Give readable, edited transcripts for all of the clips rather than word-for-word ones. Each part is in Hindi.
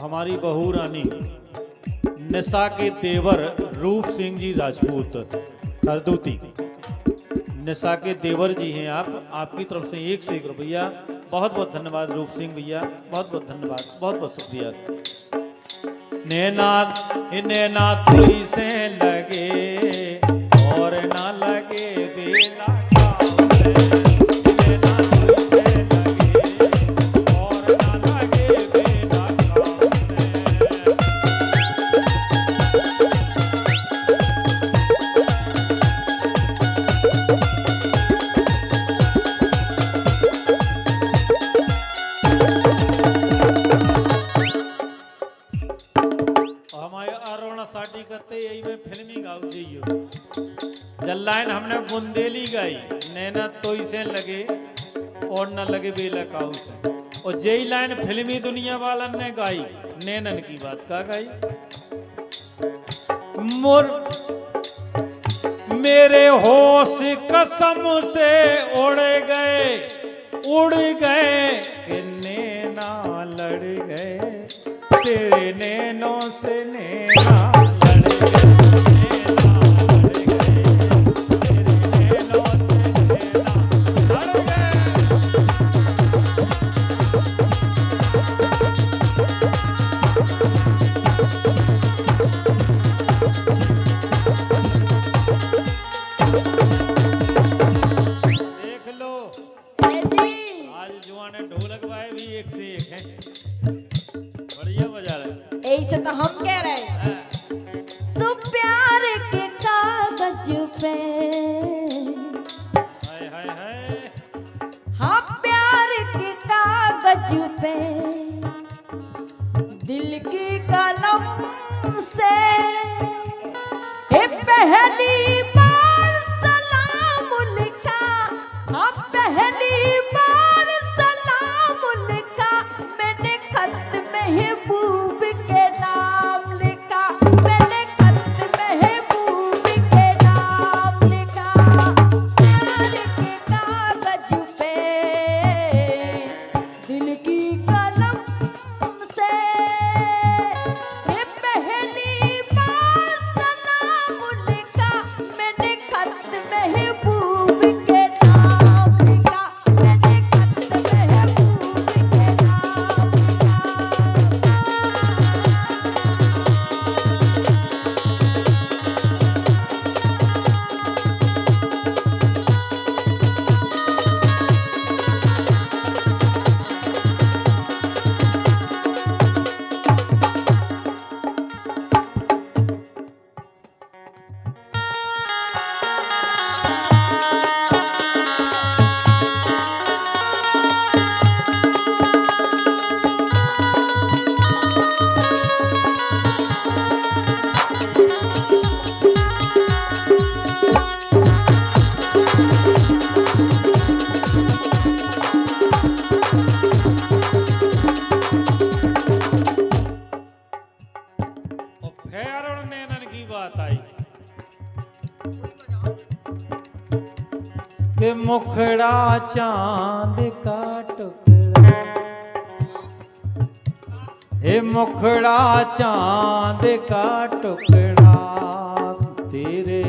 हमारी बहू रानी निशा के देवर रूप सिंह जी राजपूत हरदूती, निशा के देवर जी हैं आप, आपकी तरफ से 1 से 1 रुपया। बहुत बहुत धन्यवाद रूप सिंह भैया, बहुत बहुत धन्यवाद, बहुत बहुत शुक्रिया। नैना नैना तुई से लगे और ना लगे बेला यही में फिल्मी गाऊ चाहिए। जल लाइन हमने बुंदेली गाई, नैना तोई से लगे और न लगे बेला काऊ से, और जई लाइन फिल्मी दुनिया वालन ने गाई, नैनन की बात का गाई। मेरे होश कसम से उड़ गए कि नैना लड़ गए, तेरे नैनों से नैना ढोलक भाई भी 1 से 1 है, बढ़िया बजा रहे। ऐसे तो हम कह रहे हैं सो प्यार के कागज पे, हाय हाय हाय, हाँ प्यार के कागज पे दिल की कलम से पहली बार सलाम लिखा, हाँ पहली बार सलाम लिखा मैंने खत महबूब के नाम लिखा, मैंने खत महबूब के नाम लिखा। प्यार के कागज पे दिल की कलम से पहली बार सलाम लिखा मैंने खत महबूब के नाम लिखा, मैंने खत महबूब के नाम लिखा। के मुखड़ा चांद का टुकड़ा, हे मुखड़ा चांद का टुकड़ा, तेरे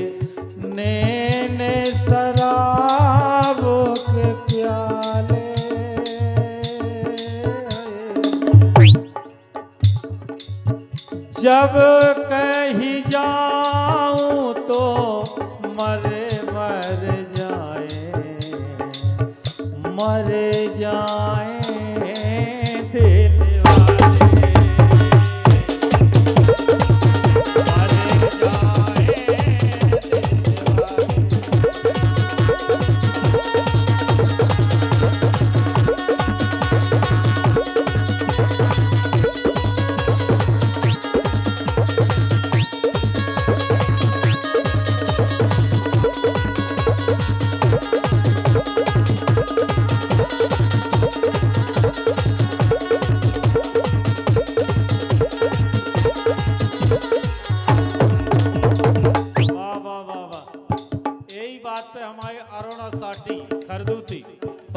नैने शराबों के प्याले, जब कहीं जाऊं तो मर जाए दिल वाले, मर जाए दिल वाले।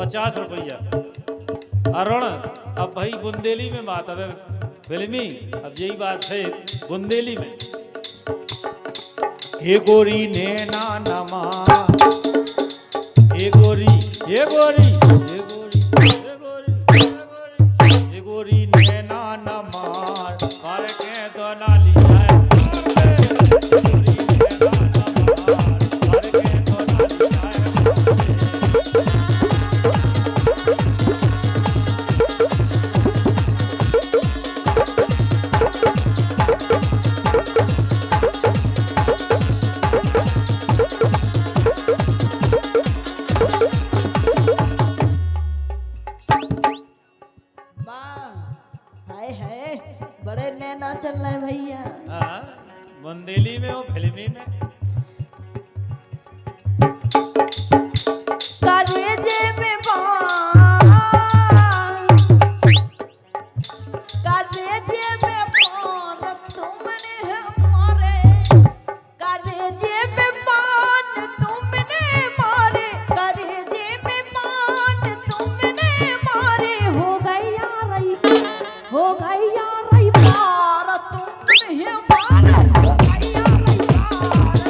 50 रुपया। अरुण अब भाई बुंदेली में बात, अब फिल्मी अब यही बात है बुंदेली में। हे गोरी नैना नमा, हे गोरी, हे गोरी, हे गोरी, हे गोरी, हे गोरी नैना नमा, मार के दो नाली जाए। गोरी नैना नमा, मार के दो नाली जाए। बड़े नैना चल रहे भैया। हाँ, बुंदेली में हो फिल्मी में। कलेजे में कलेजे में पान तुमने हमारे, कलेजे में पान तुमने मारे, कलेजे में पान तुमने मारे। हो गई यार, हो गई यार पार तुमने हमारे, हो गई यार पार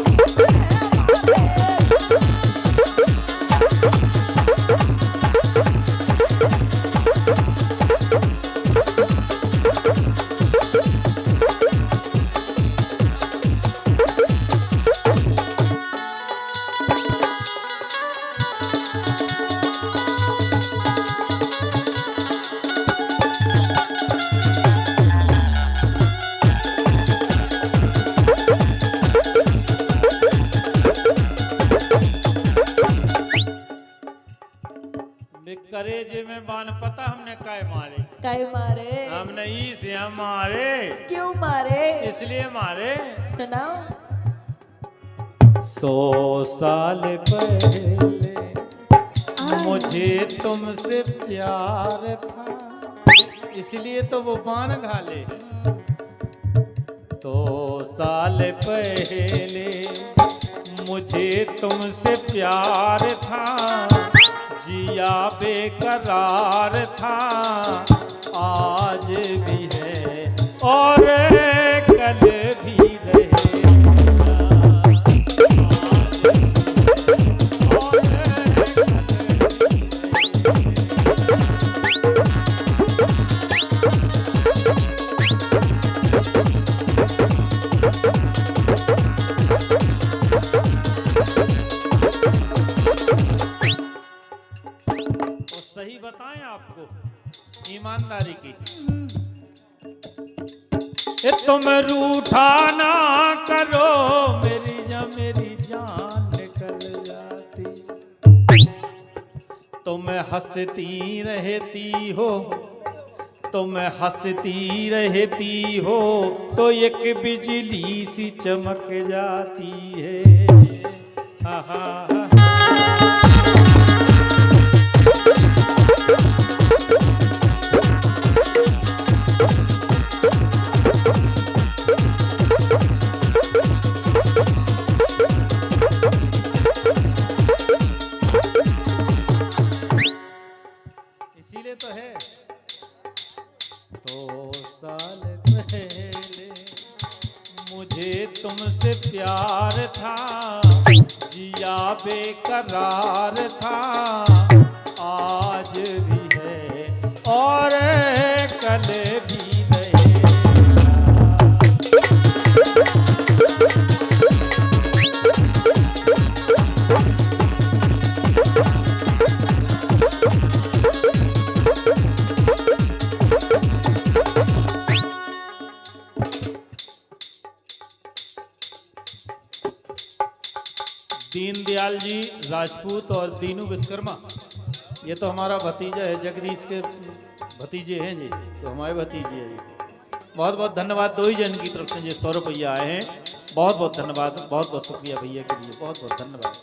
तुमने करेजे में बान पता हमने काय मारे, काय मारे, हमने इसे हम मारे। क्यों मारे? इसलिए मारे, सुनाओ। 100 साल पहले मुझे तुमसे प्यार था, इसलिए तो वो बाण घाले। 100 साल पहले मुझे तुमसे प्यार था, जिया बेकरार था, आज भी है और कल भी रहेगा। सही बताएं आपको ईमानदारी की, तुम रूठा ना करो मेरी जान निकल जाती। तुम हंसती रहती हो, तुम हंसती रहती हो तो एक बिजली सी चमक जाती है। हा हा हा। इसीलिए तो है 100 साल पहले मुझे तुमसे प्यार था, जिया बेकरार था, आज भी है और कल भी रहेगा। दीनदयाल जी राजपूत और दीनू विश्वकर्मा, ये तो हमारा भतीजा है, जगदीश के भतीजे हैं जी, तो हमारे भतीजे हैं जी। बहुत बहुत धन्यवाद दो ही जन की तरफ से जो 100 रुपया आए हैं, बहुत बहुत धन्यवाद, बहुत बहुत शुक्रिया भैया के लिए, बहुत बहुत धन्यवाद।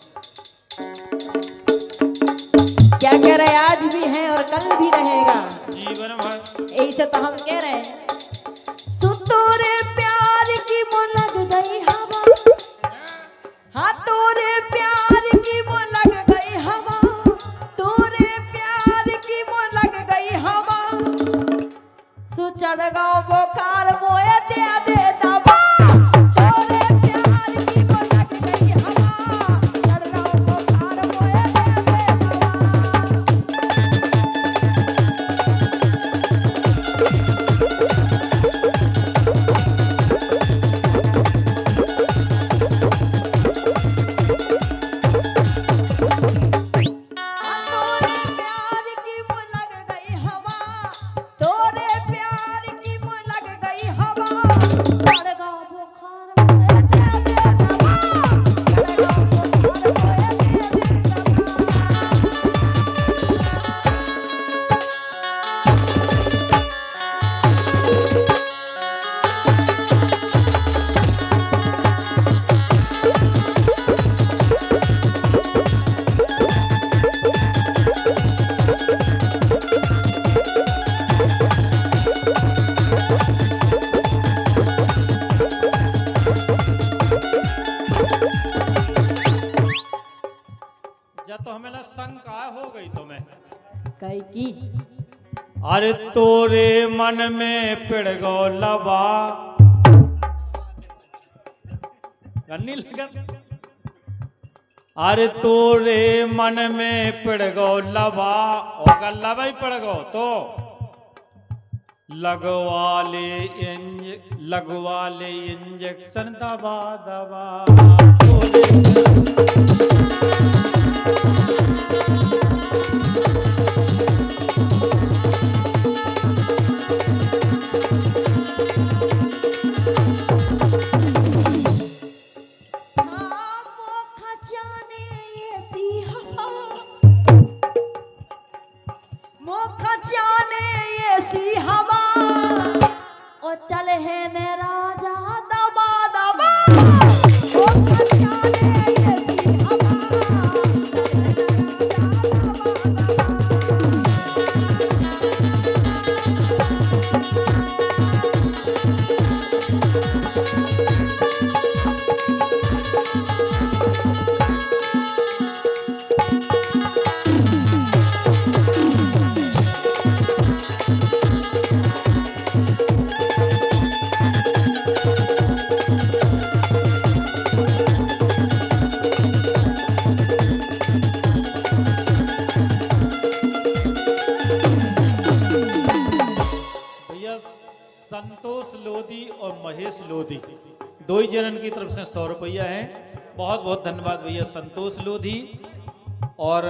क्या कह रहे, आज भी है और कल भी रहेगा जीवन भर। ऐसे तो हम कह रहे हैं, सुतोरे प्यार की वो लग गई हवा, हाँ तोरे प्यार की वो लग गई हवा, तोरे प्यार हो गई तुम्हें? कई की अरे तोरे मन में पिड़ गो लबा करनी लगत। अरे तोरे मन में पिड़ गो लबा, और लबा ही पड़ गो तो लगवा ले इंजेक्शन दबा दबा। चले है ने राजा दबा दबा ओ खजाने ये सी हवा संतोष लोधी और महेश लोधी दो ही जनन की तरफ से 100 रुपया है। बहुत बहुत धन्यवाद भैया संतोष लोधी और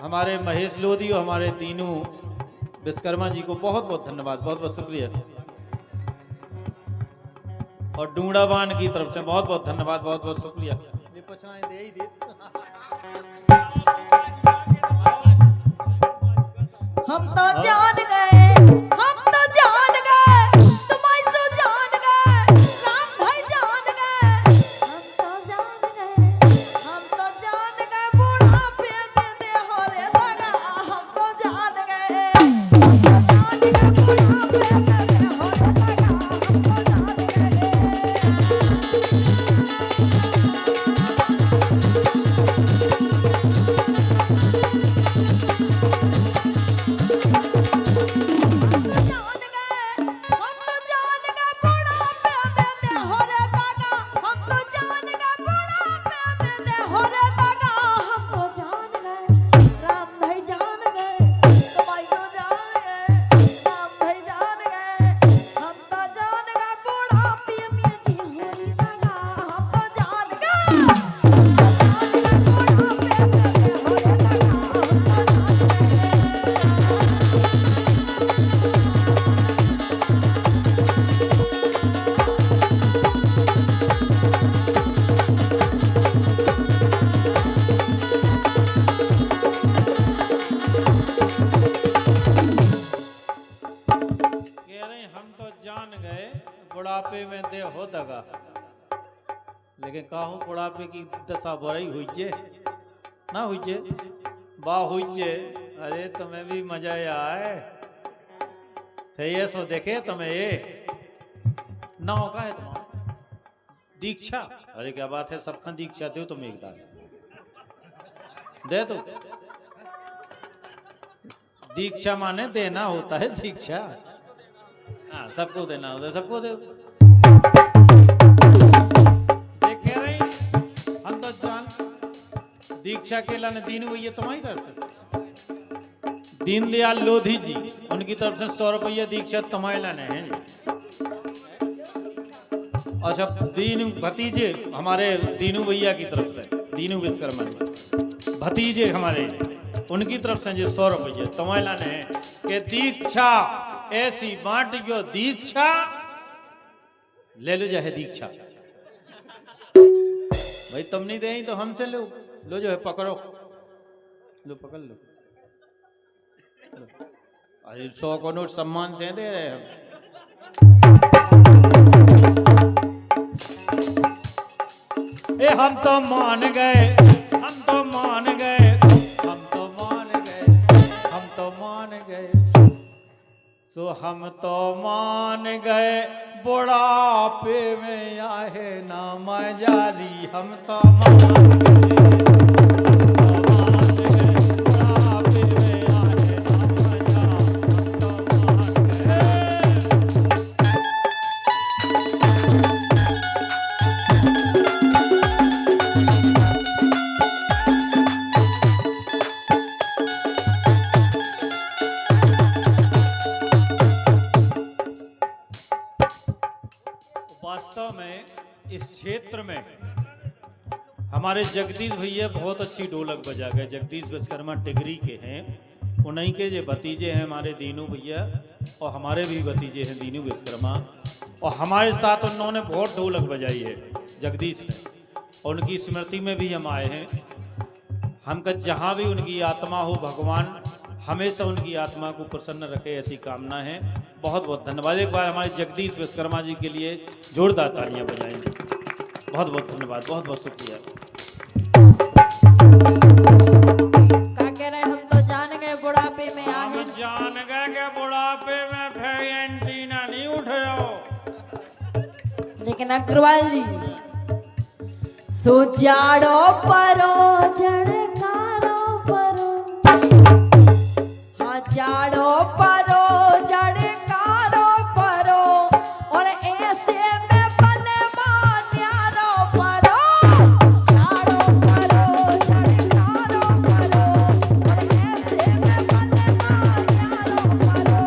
हमारे महेश लोधी और हमारे दीनू विश्वकर्मा जी को बहुत बहुत धन्यवाद, बहुत बहुत शुक्रिया। और डूंडाबान की तरफ से बहुत बहुत धन्यवाद, बहुत बहुत शुक्रिया। हम तो जान गए, हम तो जान गए, तुम ऐसो जान गए, राम भाई जान गए। हम तो जान गए बुढ़ापे में दे हो रे दगा। हम तो जान गए, हम तो जान गए बुढ़ापे में दे हो रे दगा। हम तो बुढ़ापे में दे हो दगा, लेकिन कहूँ बुढ़ापे की दशा बुराई हुई जे ना हुई जे बा हुई जे। अरे तुम्हें भी मजा आए थे ये सो देखे तुम्हें ये ना होगा है तुम्हारा दीक्षा। अरे क्या बात है, सबका दीक्षा दो तुम एक दे दो। दीक्षा माने देना होता है, दीक्षा हाँ सबको देना होता है, सबको दे। देखे रही हम तो जान दीक्षा के लाने दीन हुई है तुम्हारी तरफ से। दीनदयाल लोधी जी उनकी तरफ से 100 रुपया दीक्षा तुम्हारे लाने हैं। अच्छा दीन भतीजे हमारे दीनू भैया की तरफ से, दीनू विश्वकर्मा भतीजे हमारे उनकी तरफ से जो 100 रुपये तुम्हारे लाने हैं कि दीक्षा ऐसी बांट जो दीक्षा ले लो जाए दीक्षा। भाई तुम नहीं दे तो हमसे लो, लो जो है पकड़ो, लो पकड़ लो। अरे 100 को नोट सम्मान से दे रहे हम। ए हम तो मान गए, हम तो मान गए, हम तो मान गए, हम तो मान गए, सो हम तो मान गए बुढ़ापे में आए ना मजारी। हम तो मान गए, इस क्षेत्र में हमारे जगदीश भैया बहुत अच्छी ढोलक बजा गए। जगदीश विश्वकर्मा टिगरी के हैं, उन्हीं के जो भतीजे हैं हमारे दीनू भैया, और हमारे भी भतीजे हैं दीनू विश्वकर्मा, और हमारे साथ उन्होंने बहुत ढोलक बजाई है जगदीश ने, और उनकी स्मृति में भी हम आए हैं। हम कह जहाँ भी उनकी आत्मा हो, भगवान हमेशा उनकी आत्मा को प्रसन्न रखे, ऐसी कामना है। बहुत बहुत धन्यवाद। एक बार हमारे जगदीश विश्वकर्मा जी के लिए जोरदार तालियां बजाएंगे। बहुत बहुत धन्यवाद, बहुत बहुत शुक्रिया। का कह रहे हम तो जान गए बुढ़ापे में हम आए, जान गए कि बुढ़ापे में फिर एंटीना नहीं उठ जाओ। लेकिन अग्रवाल जी सो जाड़ो परो जड़कारो परो, हाँ जाड़ो परो जड़कारो परो, और ऐसे में बने मान्यारो परो, जाड़ो परो जड़कारो परो, और ऐसे में बने मान्यारो परो।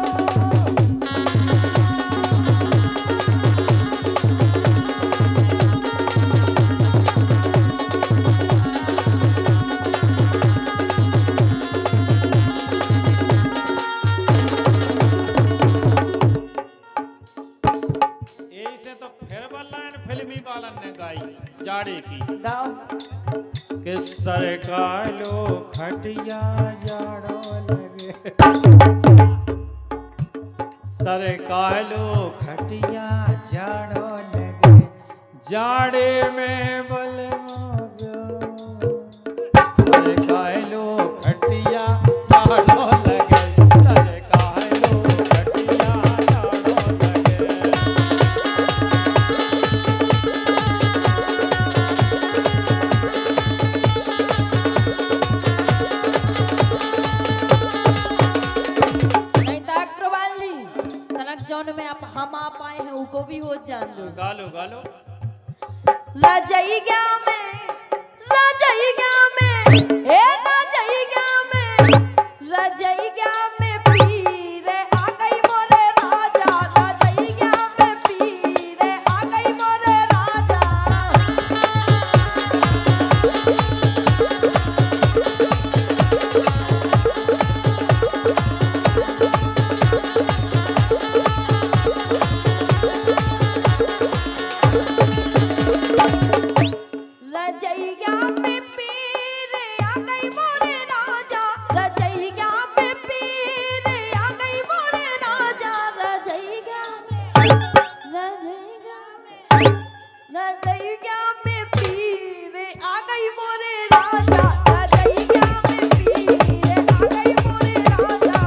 यही से तो फिर बल्लाइन फिल्मी बालन ने गाई जाड़े की गाओ कि सरकालो खटिया जाड़ो लगे, सरकालो खटिया जाड़ो लगे, जाड़े में बल सरकालो खटिया जाड़ो लगे, सरकालो खटिया जाड़ो लगे। नहीं तो अग्रवाल जी तनक जौन में आप हम आप आए हैं उको भी वो जान लो। गालो गालो रजइया में ए रजइया में पीर आ गई मोरे राजा, रजइया में पीर आ गई मोरे राजा। रजइया में पीर आ गई मोरे राजा, रजइया में पीर आ गई मोरे राजा, रजइया में पीर आ गई मोरे राजा, रजइया में पीर आ गई मोरे राजा।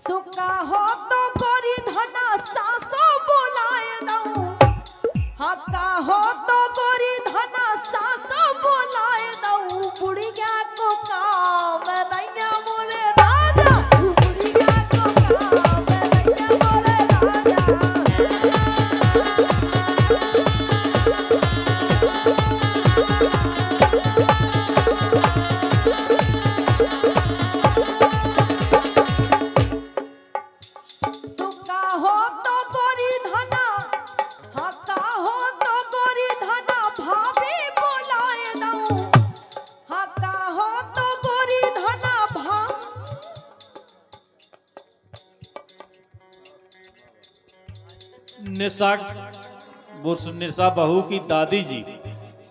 सुका हो तो गोरी धना सासो बुलाए दऊं, हक्का हो तो गोरी धना सासो बुलाए दऊं, बुढ़िया को काम नैया मोरे राजा, बुढ़िया को काम नैया मोरे राजा। सुका हो तो गोरी धना, हक्का हो तो गोरी धना भाभी बुलाए दऊं, हक्का हो तो गोरी धना भा। निशा वो निशा बहू की दादी जी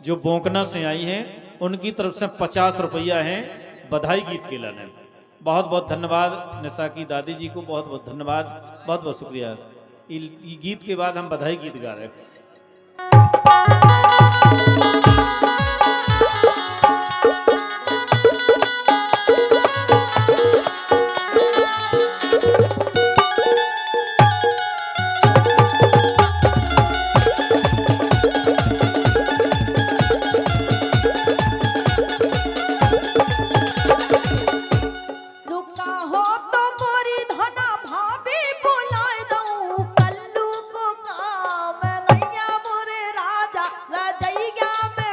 जो बोंकना से आई हैं, उनकी तरफ से 50 रुपया हैं बधाई गीत के लाने। बहुत बहुत धन्यवाद निशा की दादी जी को, बहुत बहुत धन्यवाद, बहुत बहुत शुक्रिया। ये गीत के बाद हम बधाई गीत गा रहे हैं। सुका हो तो गोरी धना भाभी बुलाए दऊं, कल्लू को काम नैया मोरे राजा, रजइया में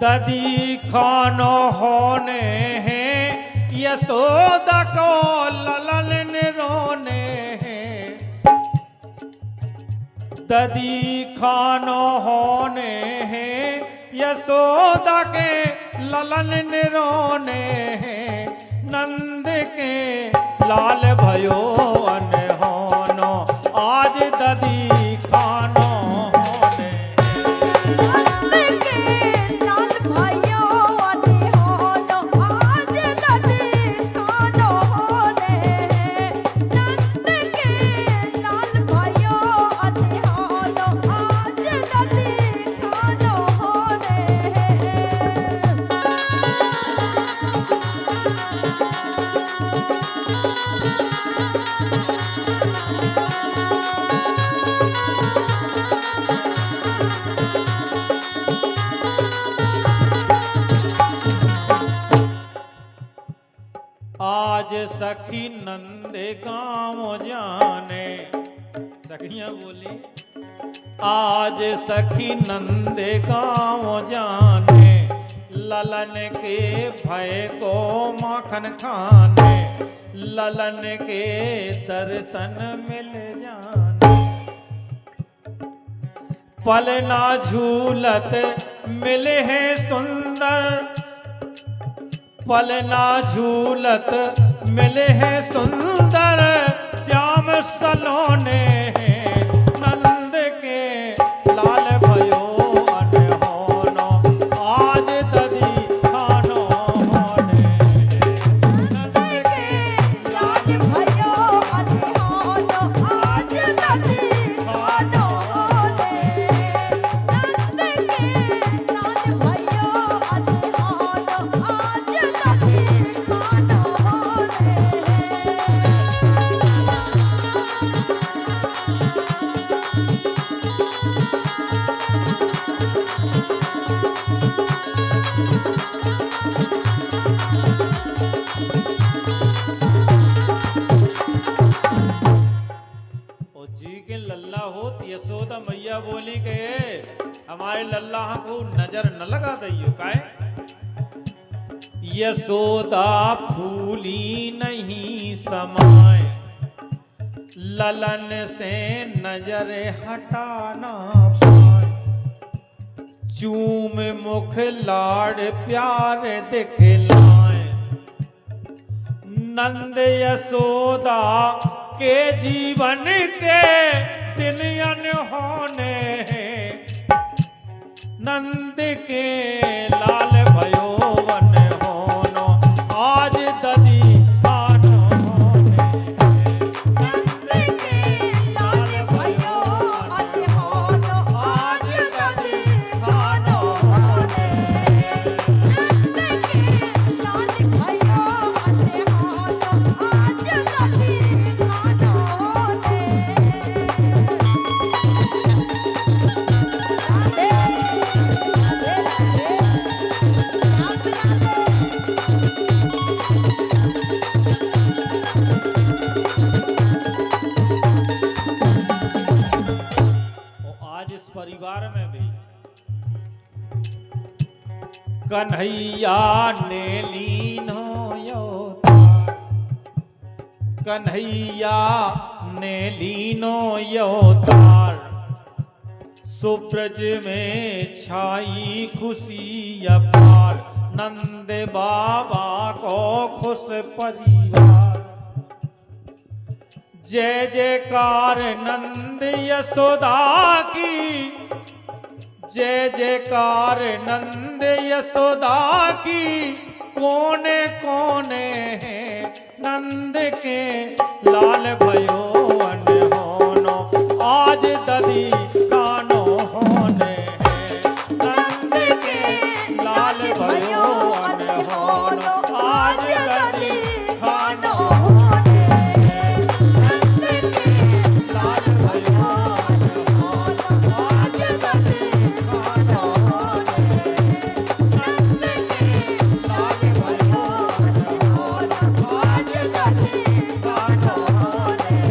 ददी खानो होने हैं यशोदा को ललन रोने हैं। ददी खानो होने हैं यशोदा के ललन रोने हैं। नंद के लाल भयो अनहोनो आज ददी खानो होने। नंद के लाल भयो अनहोनो आज ददी खानो होने। नंद के लाल भयो अनहोनो आज ददी खानो होने। आज सखी नंद गाँव जाने। सखियां बोली आज सखी नंद गाँव जाने। ललन के भय को माखन खाने। ललन के दर्शन मिल जाने। पलना झूलत मिले हैं सुंदर। पलना झूलत मिले हैं सुंदर श्याम सलोने हैं। नंद के लाल भयो अनहोनो आज ददी खानो होने। नंद के लाल भयो अनहोनो आज ददी खानो होने। नंद के लाल भयो अनहोनो आज ददी खानो होने। ओ जी के लल्ला हो तो यशोदा मैया बोली के हमारे लल्ला को नजर न लगा दियो काहे। यशोदा फूली नहीं समाए। ललन से नजर हटाना पाए। चूम मुख लाड़ प्यार दिखलाए। नंद यशोदा के जीवन के दिन अनहोने हैं। नंद के लाल भयो अनहोनो आज ददी खानो होने। नंद के लाल भयो अनहोनो आज ददी खानो होने। नंद के लाल भयो अनहोनो आज ददी खानो होने। राधे राधे राधे राम राधे। और आज इस परिवार में भी कन्हैया ने लीन हो योतार। कन्हैया ने लीनो योतार। सुब्रज में छाई खुशी अपार। नंद बाबा को खुश परिवार। जय जयकार नंद यशोदा की। जय जयकार नंद यशोदा की। कोने कोने हैं नंद के लाल भयो अनहोनो आज ददी खानो होने हैं। नंद के लाल भयो अनहोनो आज ददी खानो होने। नंद के लाल भयो अनहोनो आज ददी खानो होने। नंद के लाल भयो अनहोनो आज ददी खानो होने।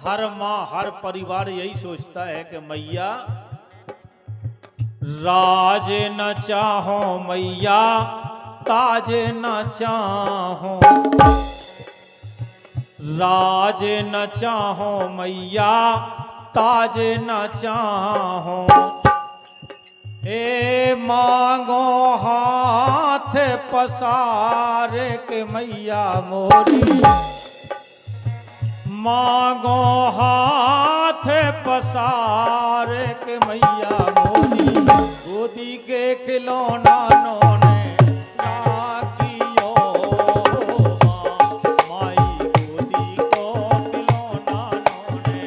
हर माँ हर परिवार यही सोचता है कि मैया राज न चाहो मैया ताज न चाहो, राज न चाहो मैया ताज न चाहो, ए मांगो हाथ पसार के मैया मोरी, मांगो हाथ पसार के मैया मोरी, गोदी के खिलौना नोने राखियो माई, गोदी को खिलौना नोने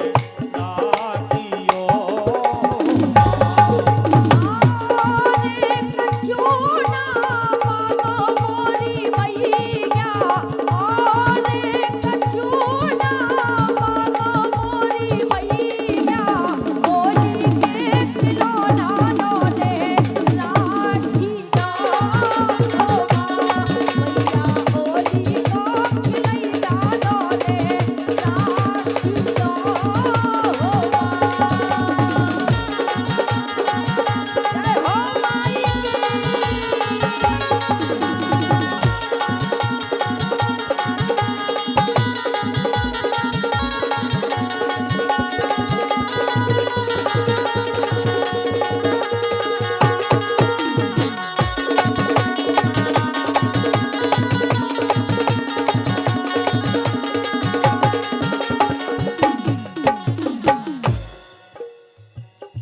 राखियो।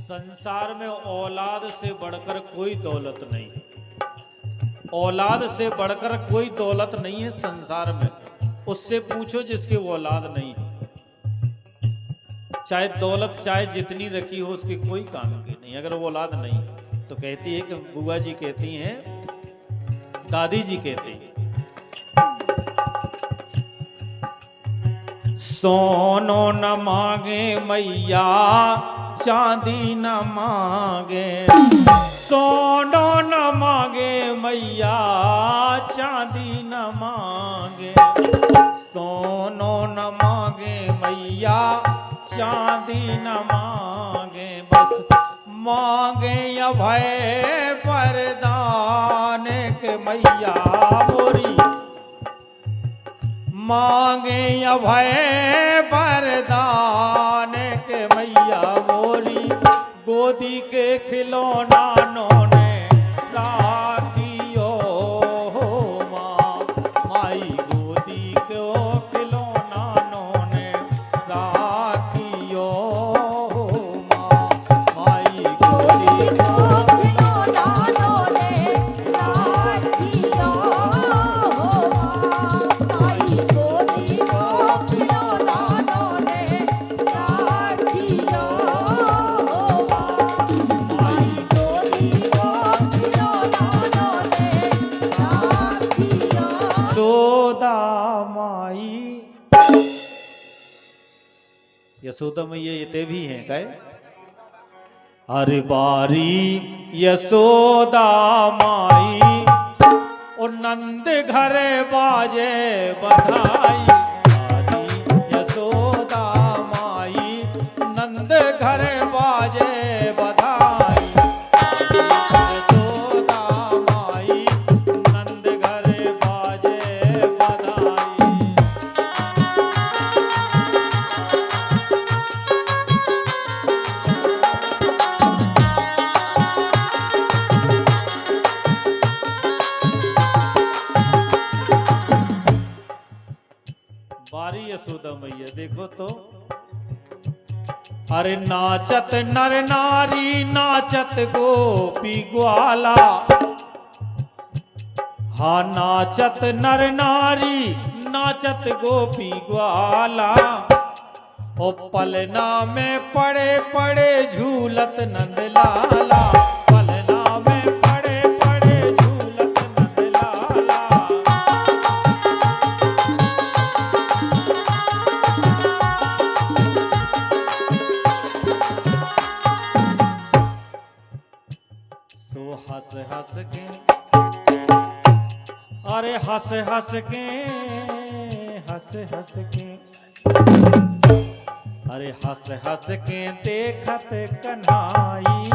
संसार में औलाद से बढ़कर कोई दौलत नहीं, औलाद से बढ़कर कोई दौलत नहीं है संसार में। उससे पूछो जिसके औलाद नहीं है, चाहे दौलत चाहे जितनी रखी हो उसके कोई काम की नहीं, अगर वो औलाद नहीं है। तो कहती है कि बुआ जी कहती हैं, दादी जी कहती हैं, सोनो न मांगे मैया चांदी न मांगे, सोनो न मांगे मैया चांदी न मांगे, सोनो न मांगे मैया चांदी न मांगे, बस मांगे अभय वरदान के मैया मोरी, मांगे अभय वरदान के मैया मोरी, गोदी के खिलौना नोने राखियो माँ, माई गोदी को खिलौना नोने राखियो माँ, माई गोदी को खिलौना नोने राखियो माई, गोदी को खिलौना नोने राखियो माई, गोदी को खिलौना नोने राखियो। यशोदा माई, यशोदा मैया ये भी हैं काय, अरे बारी यशोदा माई और नंद घर बाजे बधाई, बारी यशोदा माई नंद घर बाजे बधाई, यशोदा माई नंद घर बाजे बधाई। बारी यशोदा मैया देखो तो, अरे नाचत नर नारी नाचत गोपी ग्वाला, हाँ नाचत नर नारी नाचत गोपी ग्वाला, ओ पलना में पड़े पड़े झूलत नंदलाला, पलना में पड़े पड़े झूलत नंदलाला। सो हंस हंस के, अरे हंस हंस के, हंस हंस के, अरे हंस हंस के देखत कन्हाई,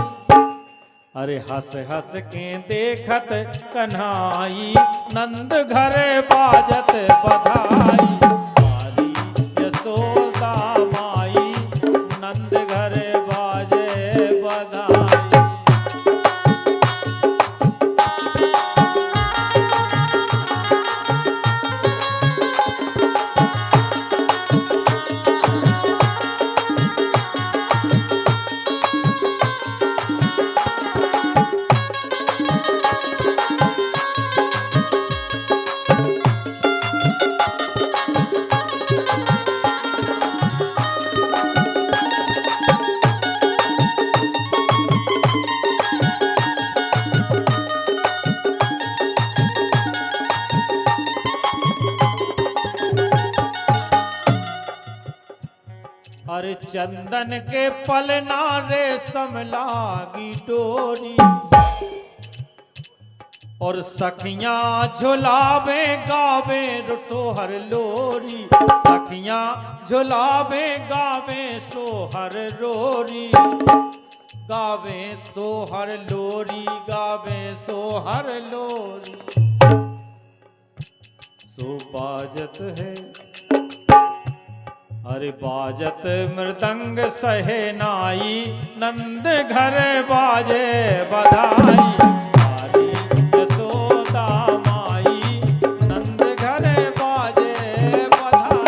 अरे हंस हंस के देखत कन्हाई, नंद घर बाजत बधाई। हमारी यशोदा माई, नंद घर बाजे बधाई। अरे चंदन के पलना रेशम लागी डोरी, और सखियां झुलावे गावे सोहर लोरी। सखियां झुलावे गावे सोहर रोरी, गावे सोहर लोरी, गावे सोहर लोरी। सो बाजत है, अरे बाजत मृदंग सहनाई, नंद घर बाजे बधाई। हमारी यशोदा माई, नंद घर बाजे बधाई।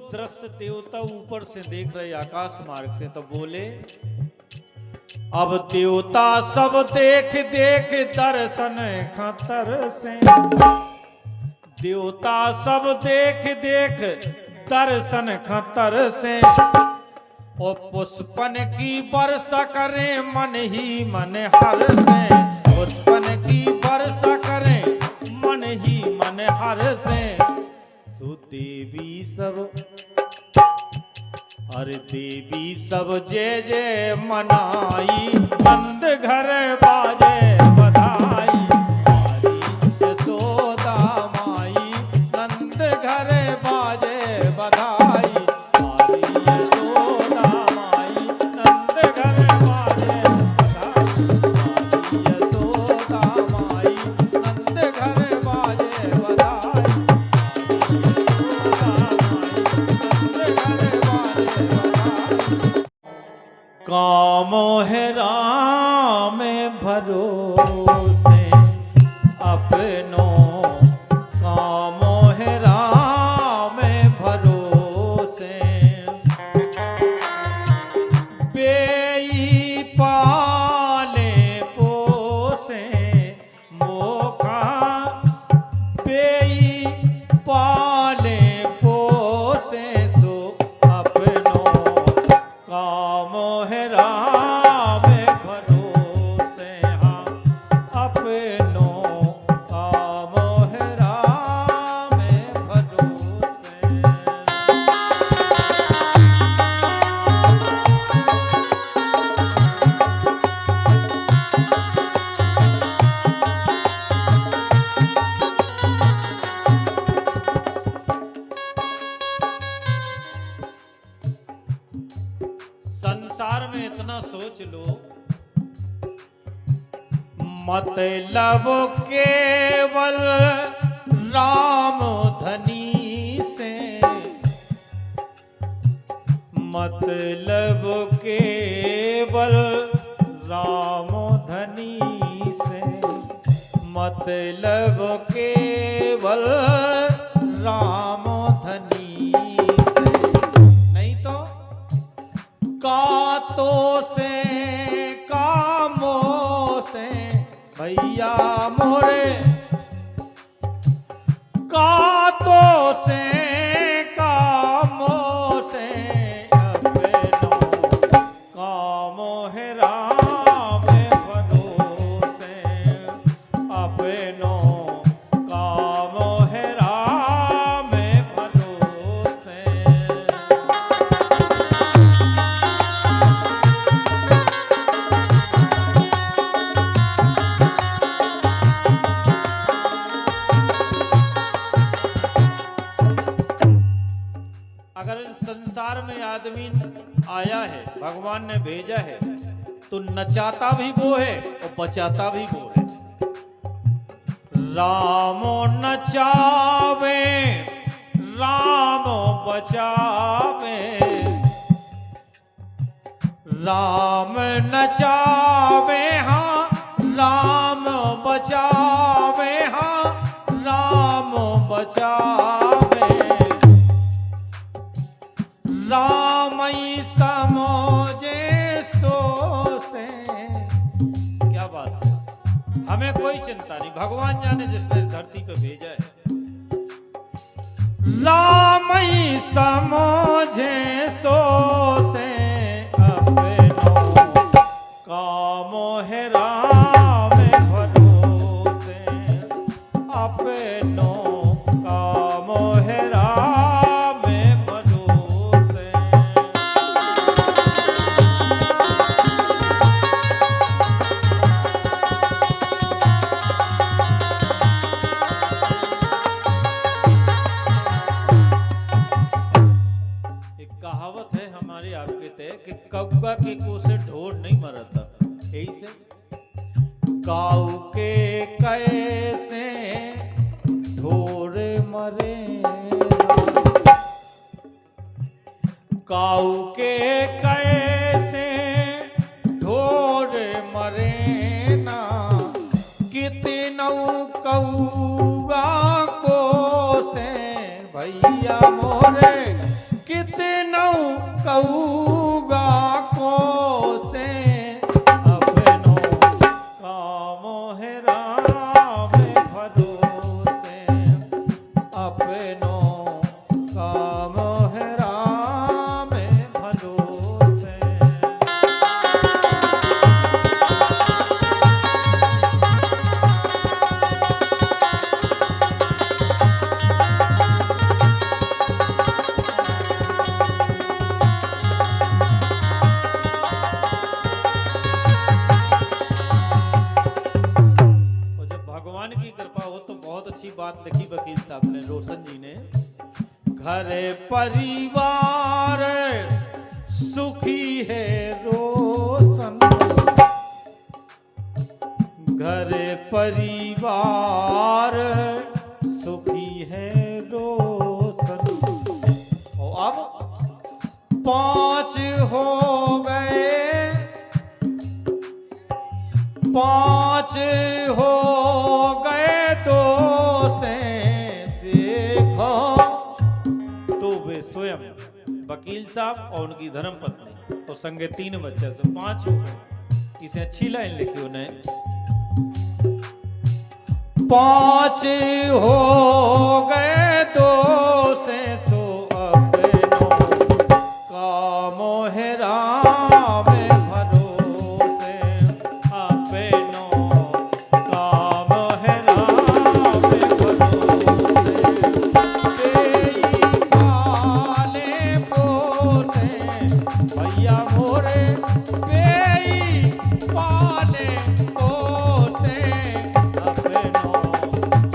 दृश्य देवता ऊपर से देख रहे आकाश मार्ग से, तो बोले अब देवता सब देख देख दर्शन खतर से। देवता सब देख देख दर्शन खतर से, और पुष्पन की वर्षा करे मन ही मन हर से। पुष्पन की वर्षा करे मन ही मन हर से। देवी सब, अरे देवी सब जय जय मनाई, नंद घर बाजे बधाई। हमारी यशोदा माई, नंद घर बाजे बधाई। हमारी यशोदा माई, नंद घर बाजे बधाई। हमारी यशोदा माई, नंद घर बाजे बधाई। कामो है राम भरोसे अपनो, कामो है राम भरोसे। बेई पाले पोसे मोखा, बेई पाले पोसे सो अपनो। कामो है राम भरोसे, हाँ अपनो। कामो है राम भरोसे। संसार में इतना सोच लो, मतलब केवल राम धनी से। मतलब केवल राम धनी से। मतलब केवल राम धनी से। नहीं तो कातो से कामो से भैया मोरे। कातो से कामो से अपनो। कामो है राम भरोसे अपनो। संसार में आदमी आया है, भगवान ने भेजा है, तो नचाता भी वो है और बचाता भी वो है। रामो नचावे रामो बचावे, राम नचावे हाँ राम बचावे हाँ राम बचावे, रामई समझे सो से। क्या बात है, हमें कोई चिंता नहीं, भगवान जाने जिसने इस धरती पे भेजा है। रामई समझे सो से अपनो कामो है राम भरोसे, अपनो कामो है राम भरोसे। एक कहावत है हमारे आपके तय कि कौवा के को से ढोर नहीं मरता, यही से काऊ के कैसे ढोर मरे, काऊ के कैसे ढोर मरे ना, कितनऊ कौआ को से भैया मोरे, कितनऊ कौआ को से अपनो कामो है राम भरोसे, अपनो कामो है राम भरोसे। बात लिखी वकील साहब ने, रोशन जी ने, घर परिवार सुखी है रोशन, घर परिवार सुखी है रोशन। और अब 5 हो गए, 5 हो गए तो से देखो, तो वे स्वयं वकील साहब और उनकी धर्मपत्नी तो संगे 3 बच्चे, तो 5 हो गए। इसे अच्छी लाइन लिखी उन्हें, 5 हो गए तो से सो अपनो कामो है राम भरोसे, अपनो काम है राम भरोसे, तेई पाले पोसे भैया मोरे, तेई पाले पोसे, अपनो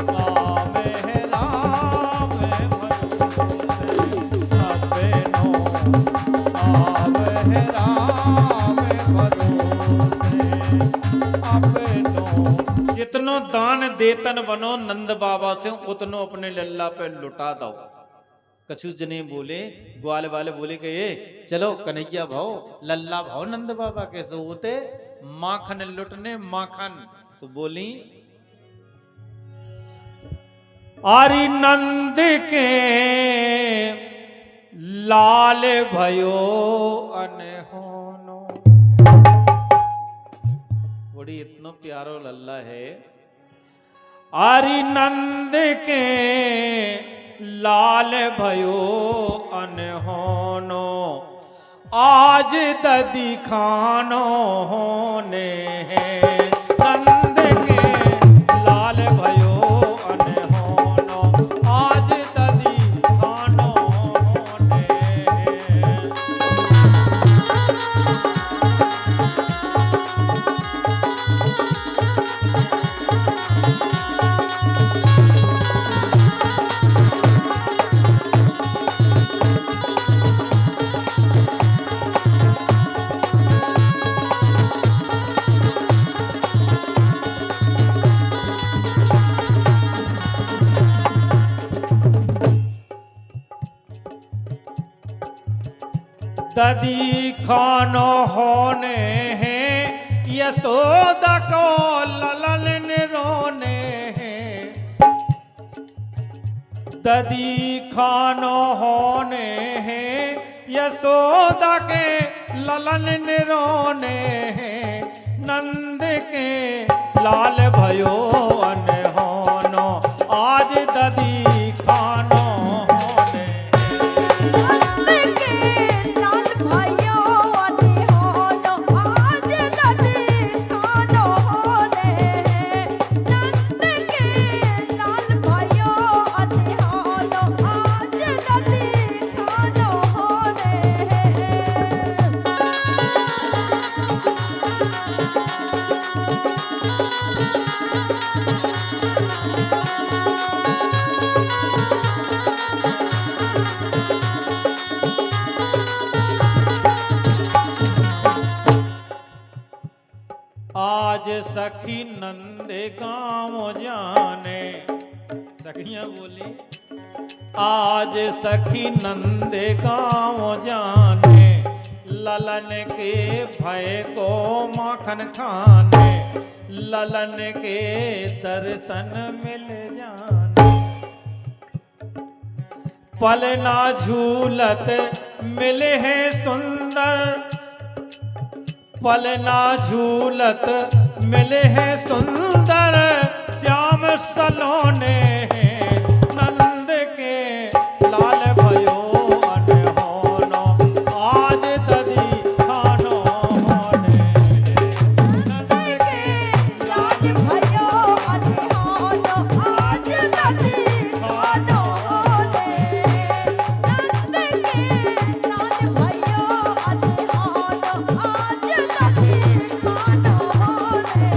काम है राम भरोसे, अपनो काम है राम भरोसे, अपनो। जितनो दान देतन बनो नंद बाबा से उतनो अपने लल्ला पे लुटा दो। कछु जने बोले, ग्वाल वाले बोले कि ये चलो कन्हैया भाव लल्ला भाव नंद बाबा कैसे होते, माखन लुटने माखन। तो बोली आरी नंद के लाल भयो अनहोनो, बड़ी इतना प्यारो लल्ला है। आरी नंद के लाल भयो अनहोनो, आज ददी खानो होने हैं। नंद के लाल भयो अनहोनो, आज ददी खानो होने हैं। ददी खानो होने हैं यशोदा को ललन रोने हैं। ददी खानो होने हैं यशोदा के ललन रोने हैं। नंद के लाल भयो अनहोनो आज ददी खानो होने। नंद के लाल भयो अनहोनो आज ददी खानो होने। नंद के लाल भयो अनहोनो आज ददी खानो होने। आज सखी नंद गाँव जाने। सखियां बोली आज सखी नंद गाँव जाने। ललन के भय को माखन खाने। ललन के दर्शन मिल जाने। पलना झूलत मिले हैं सुंदर। पलना झूलत मिले हैं सुंदर श्याम सलोने हैं। नंद के लाल भयो अनहोनो आज ददी खानो होने। नंद के लाल भयो अनहोनो आज ददी खानो होने। नंद के लाल भयो अनहोनो आज ददी खानो होने।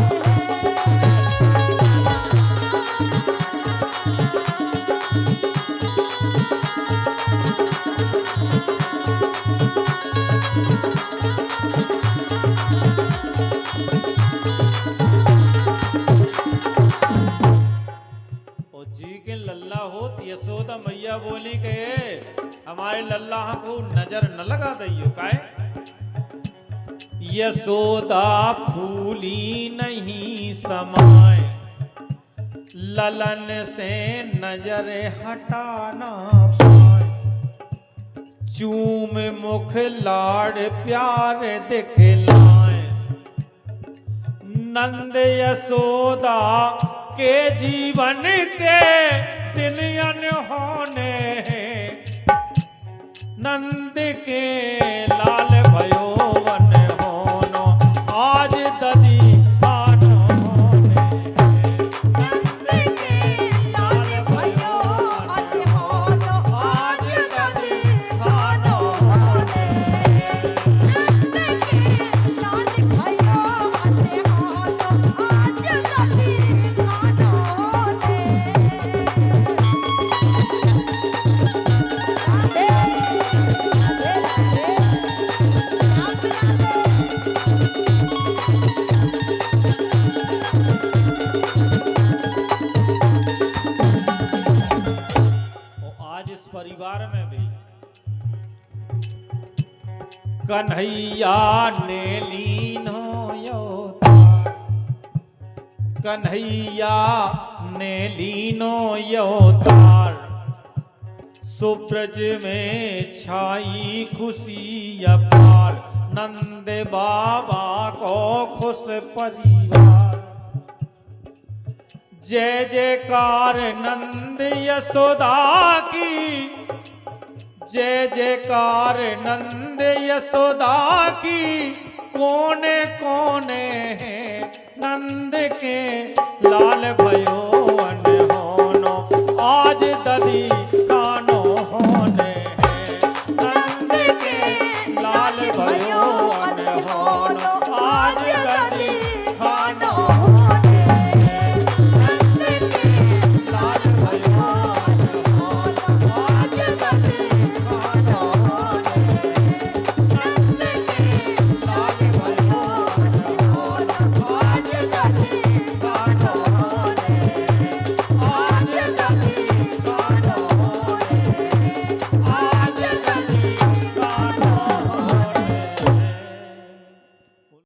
ओ जी के लल्ला होत यशोदा मैया बोली के हमारे लल्ला को नजर न लगा दियो काहे। यशोदा फूली नहीं समाए। ललन से नजर हटाना पाए। चूम मुख लाड़ प्यार दिखलाए। नंद यशोदा के जीवन के दिन अनहोने हैं। नंद के लाल भयो अनहोनो आज ददी खानो होने। नंद के लाल भयो अनहोनो आज ददी खानो होने। नंद के लाल भयो अनहोनो आज ददी खानो होने। राधे राधे राधे राम राधे। और आज इस परिवार में भी कन्हैया ने लीनो योतार। कन्हैया ने लीनो योतार। सुब्रज में छाई खुशी अपार। नंद बाबा को खुश परिवार। जय जयकार नंद यशोदा की। जय जयकार नंद यशोदा की। कोने कोने हैं नंद के लाल भयो